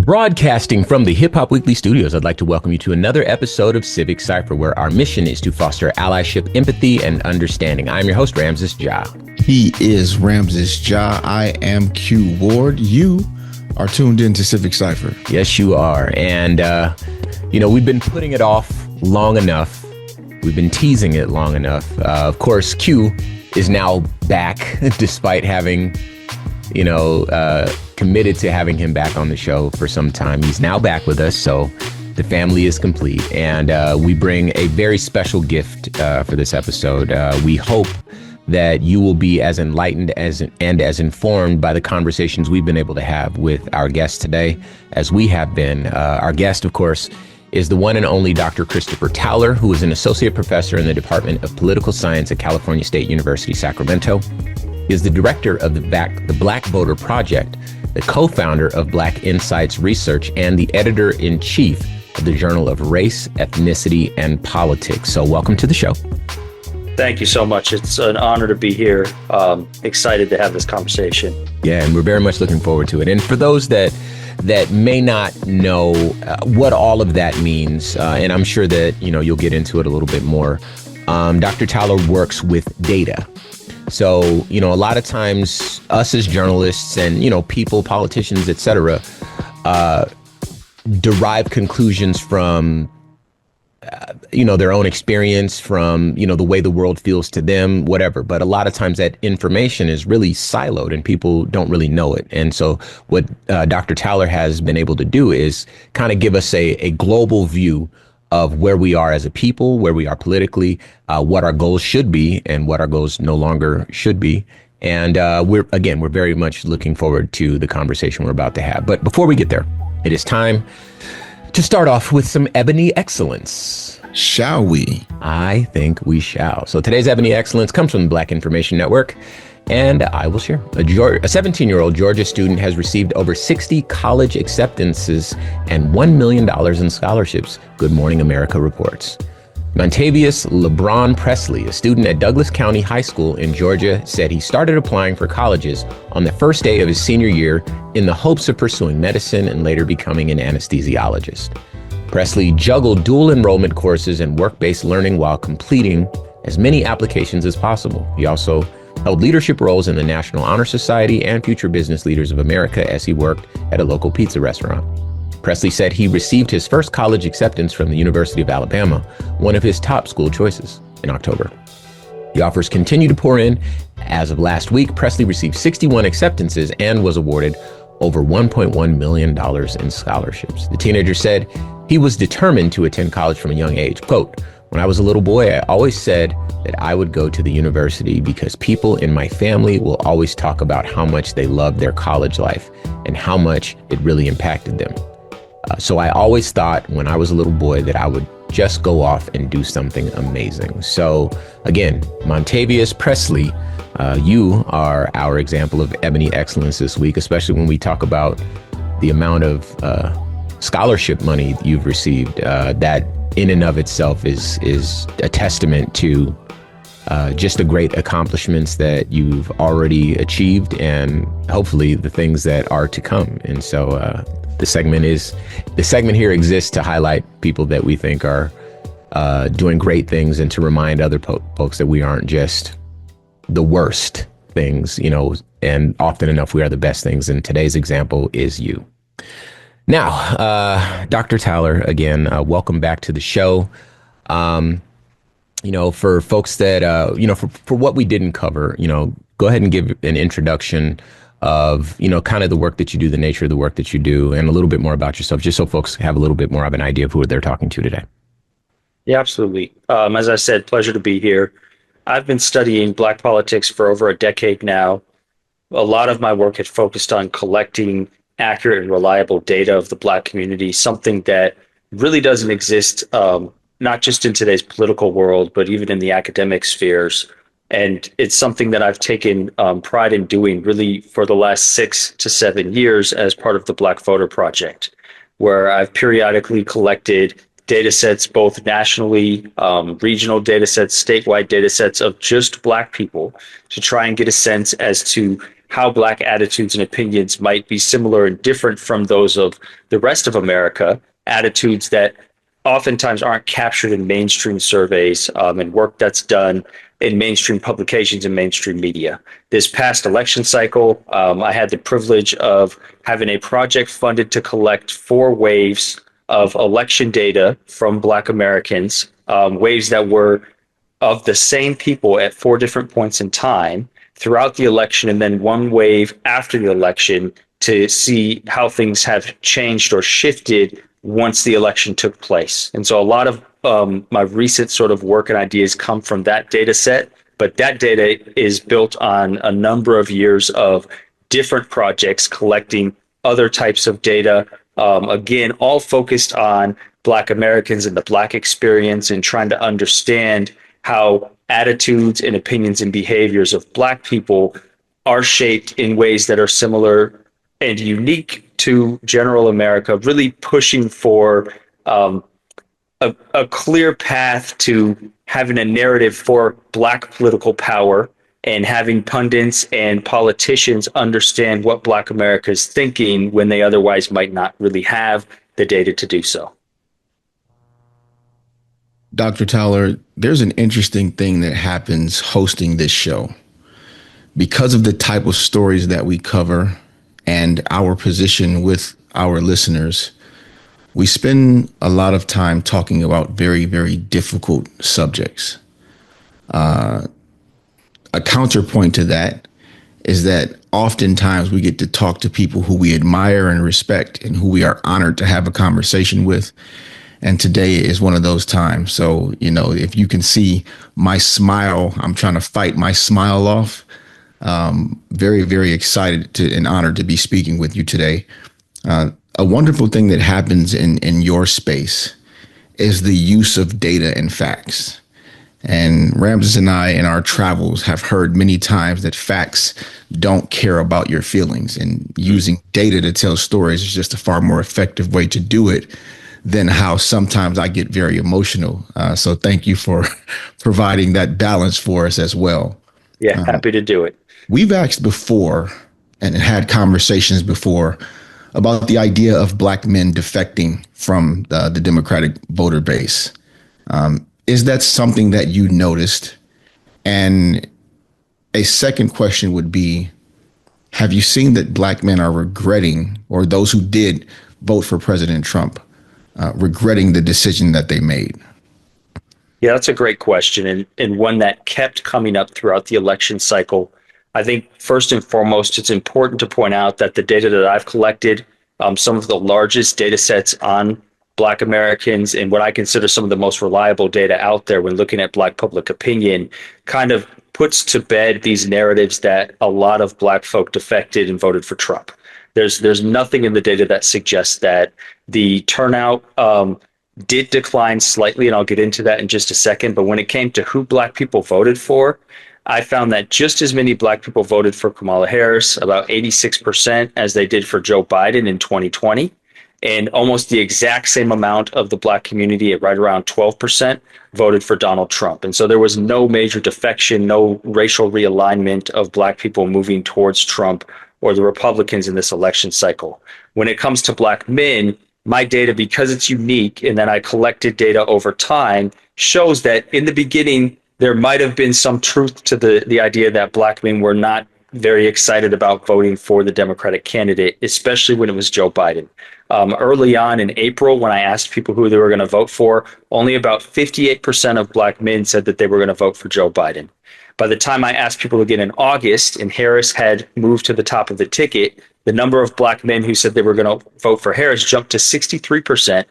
Broadcasting from the Hip Hop Weekly studios, I'd like to welcome you to another episode of Civic Cipher, where our mission is to foster allyship, empathy, and understanding. I'm your host, Ramses Ja. He is Ramses Ja. I am Q Ward. You are tuned into Civic Cipher. Yes, you are. And, we've been putting it off long enough. We've been teasing it long enough. Of course, Q is now back, despite having, committed to having him back on the show for some time. He's now back with us, so the family is complete. And we bring a very special gift for this episode. We hope that you will be as enlightened and as informed by the conversations we've been able to have with our guest today as we have been. Our guest, of course, is the one and only Dr. Christopher Towler, who is an associate professor in the Department of Political Science at California State University, Sacramento. He is the director of the Black Voter Project, the co-founder of Black Insights Research, and the editor-in-chief of the Journal of Race, Ethnicity, and Politics. So welcome to the show. Thank you so much. It's an honor to be here. Excited to have this conversation. Yeah, and we're very much looking forward to it. And for those that may not know what all of that means, and I'm sure that, you'll get into it a little bit more, Dr. Towler works with data. So, a lot of times us as journalists and, people, politicians, et cetera, derive conclusions from, their own experience, from, the way the world feels to them, whatever. But a lot of times that information is really siloed and people don't really know it. And so what Dr. Towler has been able to do is kind of give us a global view of where we are as a people, where we are politically, what our goals should be and what our goals no longer should be. And we're very much looking forward to the conversation we're about to have. But before we get there, it is time to start off with some Ebony Excellence. Shall we? I think we shall. So today's Ebony Excellence comes from the Black Information Network, and I will share. A 17-year-old Georgia student has received over 60 college acceptances and $1 million in scholarships, Good Morning America reports. Montavious LeBron Presley, a student at Douglas County High School in Georgia, said he started applying for colleges on the first day of his senior year in the hopes of pursuing medicine and later becoming an anesthesiologist. Presley juggled dual enrollment courses and work-based learning while completing as many applications as possible. He also held leadership roles in the National Honor Society and Future Business Leaders of America as he worked at a local pizza restaurant. Presley said he received his first college acceptance from the University of Alabama, one of his top school choices, in October. The offers continue to pour in. As of last week, Presley received 61 acceptances and was awarded over $1.1 million in scholarships. The teenager said he was determined to attend college from a young age. Quote, "When I was a little boy, I always said that I would go to the university because people in my family will always talk about how much they loved their college life and how much it really impacted them. So I always thought when I was a little boy that I would just go off and do something amazing." So again, Montavious Presley, you are our example of Ebony Excellence this week, especially when we talk about the amount of scholarship money you've received. That in and of itself is a testament to just the great accomplishments that you've already achieved and hopefully the things that are to come. And so the segment here exists to highlight people that we think are doing great things and to remind other folks that we aren't just the worst things, and often enough we are the best things. And today's example is you. Now, Dr. Towler, again, welcome back to the show. For folks that, for what we didn't cover, go ahead and give an introduction of, kind of the work that you do, the nature of the work that you do, and a little bit more about yourself, just so folks have a little bit more of an idea of who they're talking to today. Yeah, absolutely. As I said, pleasure to be here. I've been studying Black politics for over a decade now. A lot of my work had focused on collecting accurate and reliable data of the Black community, something that really doesn't exist, not just in today's political world, but even in the academic spheres. And it's something that I've taken pride in doing really for the last 6 to 7 years as part of the Black Voter Project, where I've periodically collected data sets, both nationally, regional data sets, statewide data sets of just Black people to try and get a sense as to how Black attitudes and opinions might be similar and different from those of the rest of America, attitudes that oftentimes aren't captured in mainstream surveys and work that's done in mainstream publications and mainstream media. This past election cycle, I had the privilege of having a project funded to collect 4 waves of election data from Black Americans, waves that were of the same people at 4 different points in time throughout the election, and then 1 wave after the election to see how things have changed or shifted once the election took place. And so a lot of my recent sort of work and ideas come from that data set, but that data is built on a number of years of different projects collecting other types of data, again, all focused on Black Americans and the Black experience and trying to understand how attitudes and opinions and behaviors of Black people are shaped in ways that are similar and unique to general America, really pushing for a clear path to having a narrative for Black political power and having pundits and politicians understand what Black America is thinking when they otherwise might not really have the data to do so. Dr. Towler, there's an interesting thing that happens hosting this show. Because of the type of stories that we cover and our position with our listeners, we spend a lot of time talking about very, very difficult subjects. A counterpoint to that is that oftentimes we get to talk to people who we admire and respect and who we are honored to have a conversation with. And today is one of those times. So, if you can see my smile, I'm trying to fight my smile off. Very, very excited and honored to be speaking with you today. A wonderful thing that happens in your space is the use of data and facts. And Ramses and I in our travels have heard many times that facts don't care about your feelings, and using data to tell stories is just a far more effective way to do it than how sometimes I get very emotional. So thank you for providing that balance for us as well. Yeah, happy to do it. We've asked before and had conversations before about the idea of Black men defecting from the Democratic voter base. Is that something that you noticed? And a second question would be, have you seen that Black men are regretting, or those who did vote for President Trump, regretting the decision that they made? Yeah, that's a great question, and one that kept coming up throughout the election cycle. I think first and foremost, it's important to point out that the data that I've collected, some of the largest data sets on Black Americans and what I consider some of the most reliable data out there when looking at Black public opinion, kind of puts to bed these narratives that a lot of Black folk defected and voted for Trump. There's nothing in the data that suggests that. The turnout did decline slightly, and I'll get into that in just a second. But when it came to who Black people voted for, I found that just as many Black people voted for Kamala Harris, about 86%, as they did for Joe Biden in 2020. And almost the exact same amount of the Black community, at right around 12%, voted for Donald Trump. And so there was no major defection, no racial realignment of Black people moving towards Trump or the Republicans in this election cycle. When it comes to Black men, my data, because it's unique and then I collected data over time, shows that in the beginning, there might have been some truth to the idea that Black men were not very excited about voting for the Democratic candidate, especially when it was Joe Biden. Early on in April, when I asked people who they were going to vote for, only about 58% of Black men said that they were going to vote for Joe Biden. By the time I asked people again in August and Harris had moved to the top of the ticket, the number of Black men who said they were going to vote for Harris jumped to 63%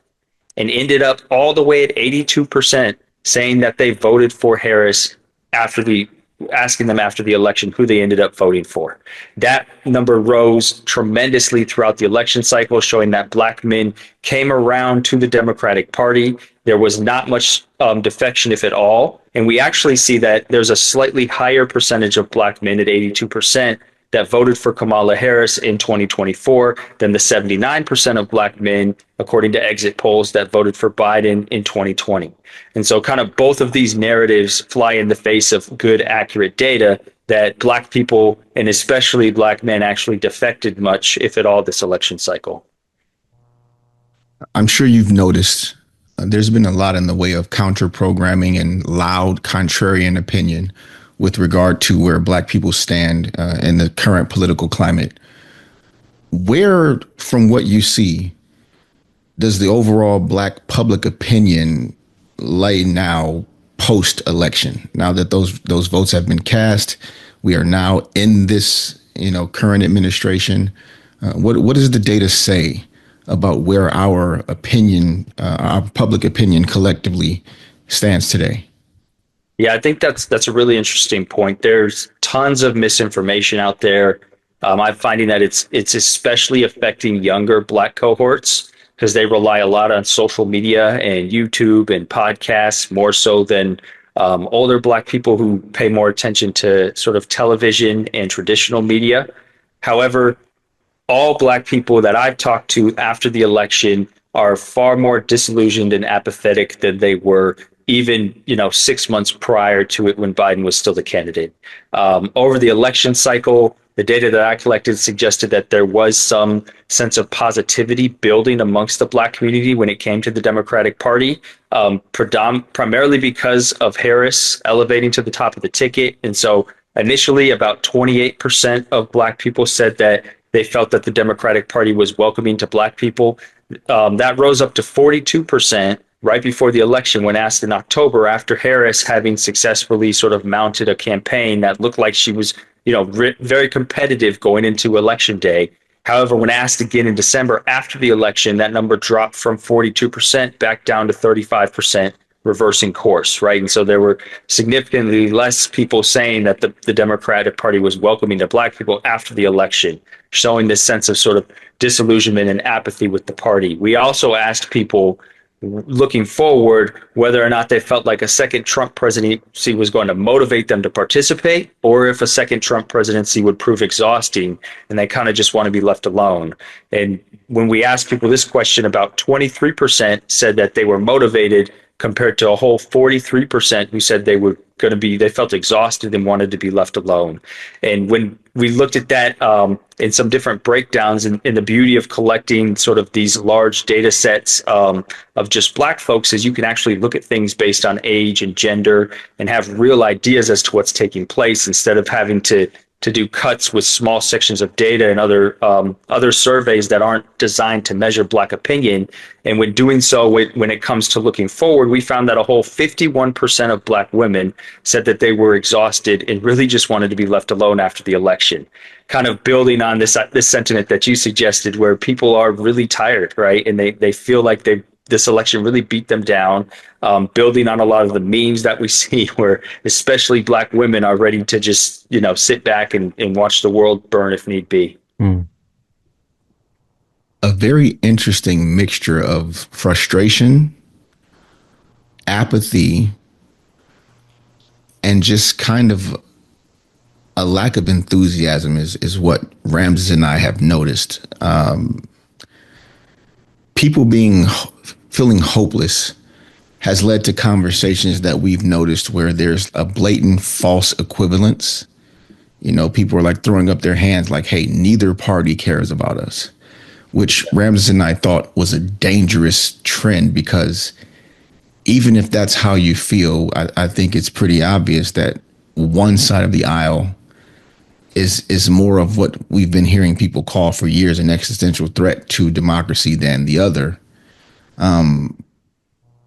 and ended up all the way at 82% saying that they voted for Harris asking them after the election who they ended up voting for. That number rose tremendously throughout the election cycle, showing that Black men came around to the Democratic Party. There was not much defection, if at all. And we actually see that there's a slightly higher percentage of Black men at 82% that voted for Kamala Harris in 2024 than the 79% of Black men, according to exit polls, that voted for Biden in 2020. And so kind of both of these narratives fly in the face of good, accurate data. that black people and especially black men actually defected much, if at all, this election cycle. I'm sure you've noticed there's been a lot in the way of counter programming and loud contrarian opinion with regard to where black people stand in the current political climate. Where, from what you see, does the overall black public opinion lay now post election? Now that those votes have been cast, we are now in this current administration. What does the data say about where our opinion, our public opinion collectively stands today? Yeah, I think that's a really interesting point. There's tons of misinformation out there. I'm finding that it's especially affecting younger black cohorts because they rely a lot on social media and YouTube and podcasts more so than older black people who pay more attention to sort of television and traditional media. However, all black people that I've talked to after the election are far more disillusioned and apathetic than they were even 6 months prior to it when Biden was still the candidate. Over the election cycle, the data that I collected suggested that there was some sense of positivity building amongst the black community when it came to the Democratic Party, primarily because of Harris elevating to the top of the ticket. And so initially, about 28% of black people said that they felt that the Democratic Party was welcoming to black people. That rose up to 42% right before the election when asked in October, after Harris having successfully sort of mounted a campaign that looked like she was, very competitive going into election day. However, when asked again in December after the election, that number dropped from 42% back down to 35%, reversing course, right? And so there were significantly less people saying that the Democratic Party was welcoming to black people after the election, showing this sense of sort of disillusionment and apathy with the party. We also asked people looking forward whether or not they felt like a second Trump presidency was going to motivate them to participate, or if a second Trump presidency would prove exhausting and they kind of just want to be left alone. And when we asked people this question, about 23% said that they were motivated, compared to a whole 43% who said they felt exhausted and wanted to be left alone. And when we looked at that in some different breakdowns, and the beauty of collecting sort of these large data sets of just black folks is you can actually look at things based on age and gender and have real ideas as to what's taking place instead of having to do cuts with small sections of data and other surveys that aren't designed to measure black opinion. And when doing so, when it comes to looking forward, we found that a whole 51% of black women said that they were exhausted and really just wanted to be left alone after the election. Kind of building on this sentiment that you suggested, where people are really tired, right? And they feel like this election really beat them down, building on a lot of the memes that we see where especially black women are ready to just, sit back and watch the world burn if need be. A very interesting mixture of frustration, apathy, and just kind of a lack of enthusiasm is what Ramses and I have noticed. People feeling hopeless has led to conversations that we've noticed where there's a blatant false equivalence. People are like throwing up their hands like, hey, neither party cares about us, which Ramses and I thought was a dangerous trend, because even if that's how you feel, I think it's pretty obvious that one side of the aisle is more of what we've been hearing people call for years an existential threat to democracy than the other.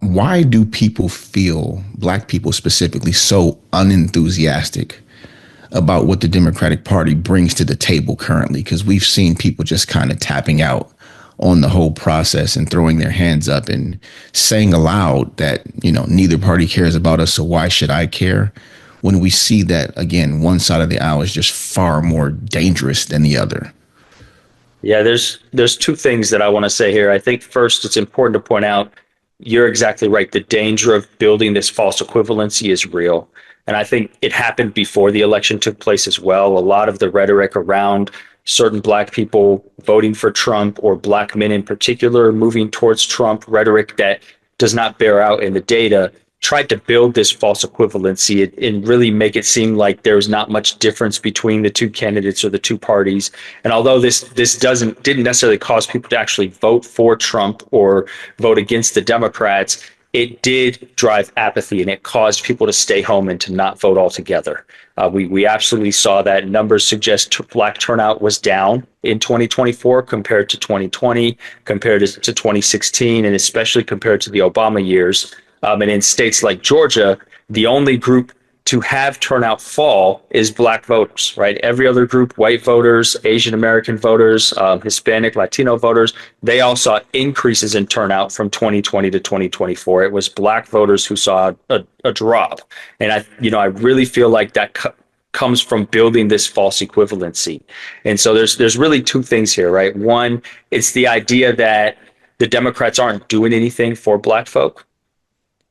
Why do people feel, black people specifically, so unenthusiastic about what the Democratic Party brings to the table currently? Because we've seen people just kind of tapping out on the whole process and throwing their hands up and saying aloud that, neither party cares about us, so why should I care? When we see that, again, one side of the aisle is just far more dangerous than the other. Yeah, there's two things that I want to say here. I think first, it's important to point out, you're exactly right. The danger of building this false equivalency is real. And I think it happened before the election took place as well. A lot of the rhetoric around certain black people voting for Trump, or black men in particular moving towards Trump, rhetoric that does not bear out in the data, tried to build this false equivalency and really make it seem like there's not much difference between the two candidates or the two parties. And although this didn't necessarily cause people to actually vote for Trump or vote against the Democrats, it did drive apathy and it caused people to stay home and to not vote altogether. We absolutely saw that. Numbers suggest Black turnout was down in 2024 compared to 2020, compared to 2016, and especially compared to the Obama years. And in states like Georgia, the only group to have turnout fall is Black voters, right? Every other group, white voters, Asian American voters, Hispanic, Latino voters, they all saw increases in turnout from 2020 to 2024. It was Black voters who saw a drop. And I really feel like that comes from building this false equivalency. And so there's really two things here, right? One, it's the idea that the Democrats aren't doing anything for Black folk.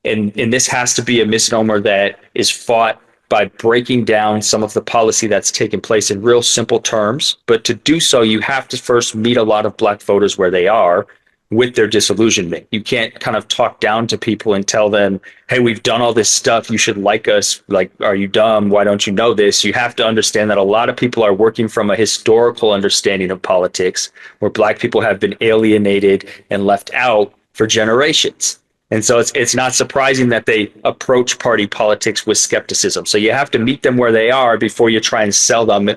And this has to be a misnomer that is fought by breaking down some of the policy that's taken place in real simple terms. But to do so, you have to first meet a lot of Black voters where they are with their disillusionment. You can't kind of talk down to people and tell them, hey, we've done all this stuff. You should like us. Like, are you dumb? Why don't you know this? You have to understand that a lot of people are working from a historical understanding of politics where Black people have been alienated and left out for generations. And so it's not surprising that they approach party politics with skepticism. So you have to meet them where they are before you try and sell them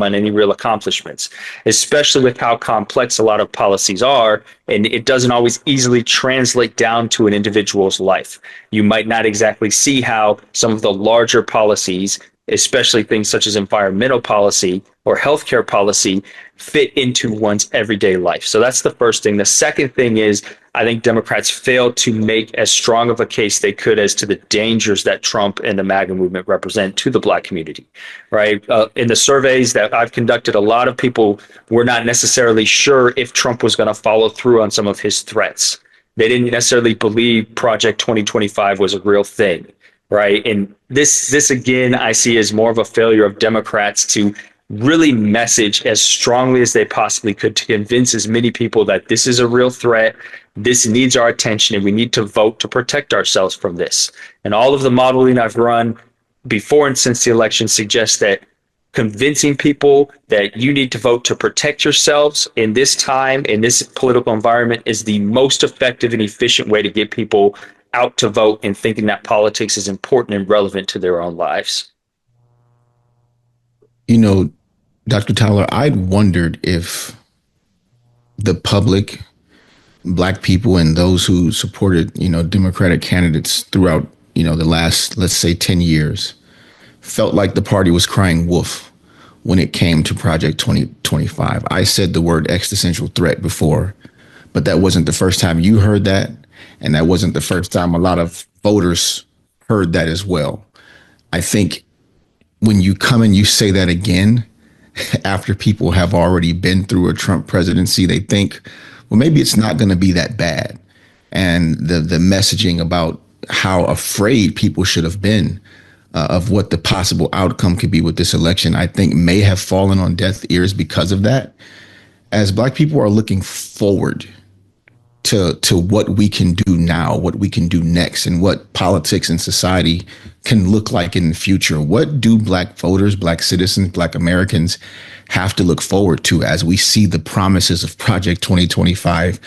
on any real accomplishments, especially with how complex a lot of policies are. And it doesn't always easily translate down to an individual's life. You might not exactly see how some of the larger policies, especially things such as environmental policy or healthcare policy, fit into one's everyday life. So that's the first thing. The second thing is, I think Democrats failed to make as strong of a case they could as to the dangers that Trump and the MAGA movement represent to the Black community, right? In the surveys that I've conducted, a lot of people were not necessarily sure if Trump was going to follow through on some of his threats. They didn't necessarily believe Project 2025 was a real thing, right? And this again, I see as more of a failure of Democrats to really message as strongly as they possibly could to convince as many people that this is a real threat, this needs our attention, and we need to vote to protect ourselves from this. And all of the modeling I've run before and since the election suggests that convincing people that you need to vote to protect yourselves in this time, in this political environment, is the most effective and efficient way to get people out to vote and thinking that politics is important and relevant to their own lives. You know, Dr. Towler, I'd wondered if the public, Black people, and those who supported, Democratic candidates throughout, the last, let's say, 10 years, felt like the party was crying wolf when it came to Project 2025. I said the word existential threat before, but that wasn't the first time you heard that. And that wasn't the first time a lot of voters heard that as well. I think when you come and you say that again, after people have already been through a Trump presidency, they think, well, maybe it's not going to be that bad. And the messaging about how afraid people should have been of what the possible outcome could be with this election, I think may have fallen on deaf ears because of that. As Black people are looking forward to what we can do now, what we can do next, and what politics and society can look like in the future. What do Black voters, Black citizens, Black Americans have to look forward to as we see the promises of Project 2025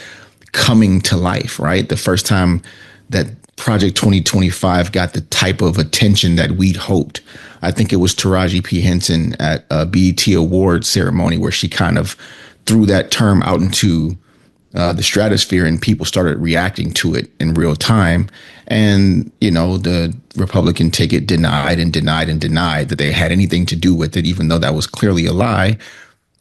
coming to life, right? The first time that Project 2025 got the type of attention that we'd hoped, I think it was Taraji P. Henson at a BET Awards ceremony where she kind of threw that term out into the stratosphere, and people started reacting to it in real time. And, the Republican ticket denied that they had anything to do with it, even though that was clearly a lie.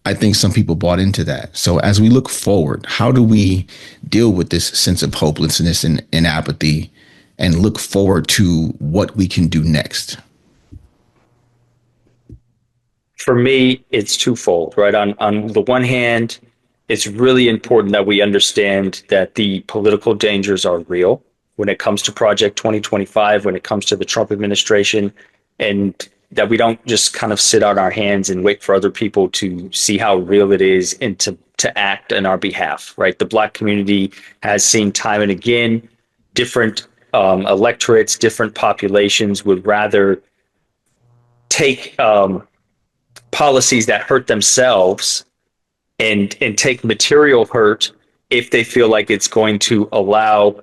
I think some people bought into that. So as we look forward, how do we deal with this sense of hopelessness and apathy and look forward to what we can do next? For me, it's twofold, right? On the one hand, it's really important that we understand that the political dangers are real when it comes to Project 2025, when it comes to the Trump administration, and that we don't just kind of sit on our hands and wait for other people to see how real it is and to act on our behalf, right? The Black community has seen time and again different electorates, different populations would rather take policies that hurt themselves and take material hurt if they feel like it's going to allow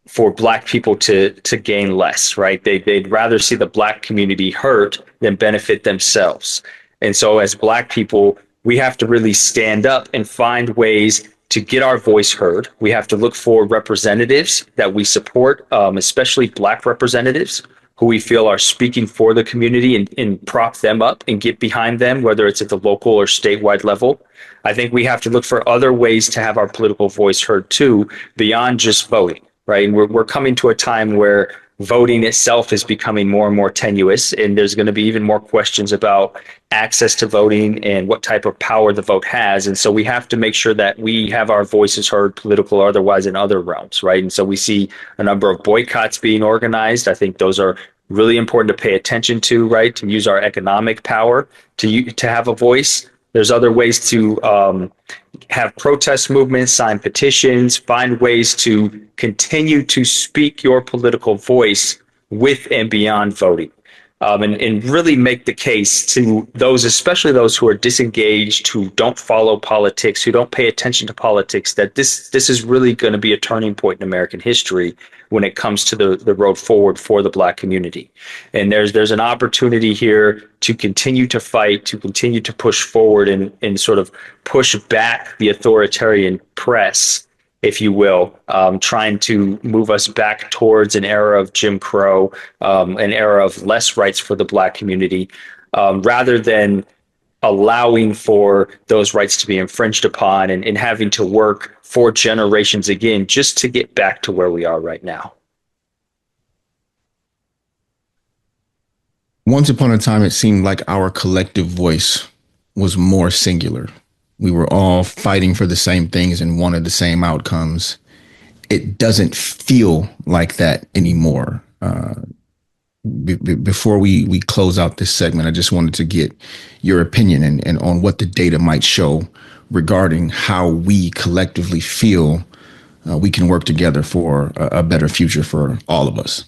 for Black people to gain less, right? They'd rather see the Black community hurt than benefit themselves. And so as Black people, we have to really stand up and find ways to get our voice heard. We have to look for representatives that we support, especially Black representatives who we feel are speaking for the community, and prop them up and get behind them, whether it's at the local or statewide level. I think we have to look for other ways to have our political voice heard too, beyond just voting, right? And we're coming to a time where voting itself is becoming more and more tenuous, and there's going to be even more questions about access to voting and what type of power the vote has. And so we have to make sure that we have our voices heard, political or otherwise, in other realms, right? And so we see a number of boycotts being organized. I think those are really important to pay attention to, right? To use our economic power to have a voice. There's other ways to have protest movements, sign petitions, find ways to continue to speak your political voice with and beyond voting. And really make the case to those, especially those who are disengaged, who don't follow politics, who don't pay attention to politics, that this is really going to be a turning point in American history when it comes to the road forward for the Black community. And there's an opportunity here to continue to fight, to continue to push forward and sort of push back the authoritarian press, if you will, trying to move us back towards an era of Jim Crow, an era of less rights for the Black community, rather than allowing for those rights to be infringed upon and having to work for generations again just to get back to where we are right now. Once upon a time, it seemed like our collective voice was more singular. We were all fighting for the same things and wanted the same outcomes. It doesn't feel like that anymore. Before we close out this segment, I just wanted to get your opinion and on what the data might show regarding how we collectively feel we can work together for a better future for all of us.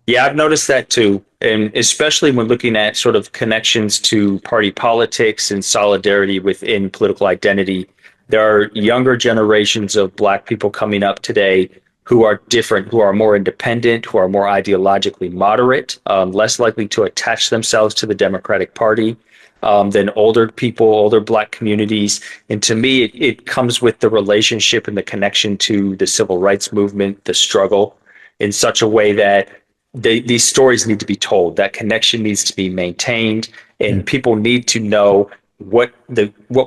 Yeah, I've noticed that too. And especially when looking at sort of connections to party politics and solidarity within political identity, there are younger generations of Black people coming up today who are different, who are more independent, who are more ideologically moderate, less likely to attach themselves to the Democratic Party than older people, older Black communities. And to me, it comes with the relationship and the connection to the civil rights movement, the struggle, in such a way that these stories need to be told. That connection needs to be maintained, and people need to know what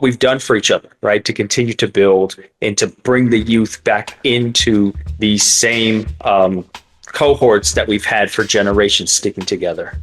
we've done for each other, right? To continue to build and to bring the youth back into these same cohorts that we've had for generations sticking together.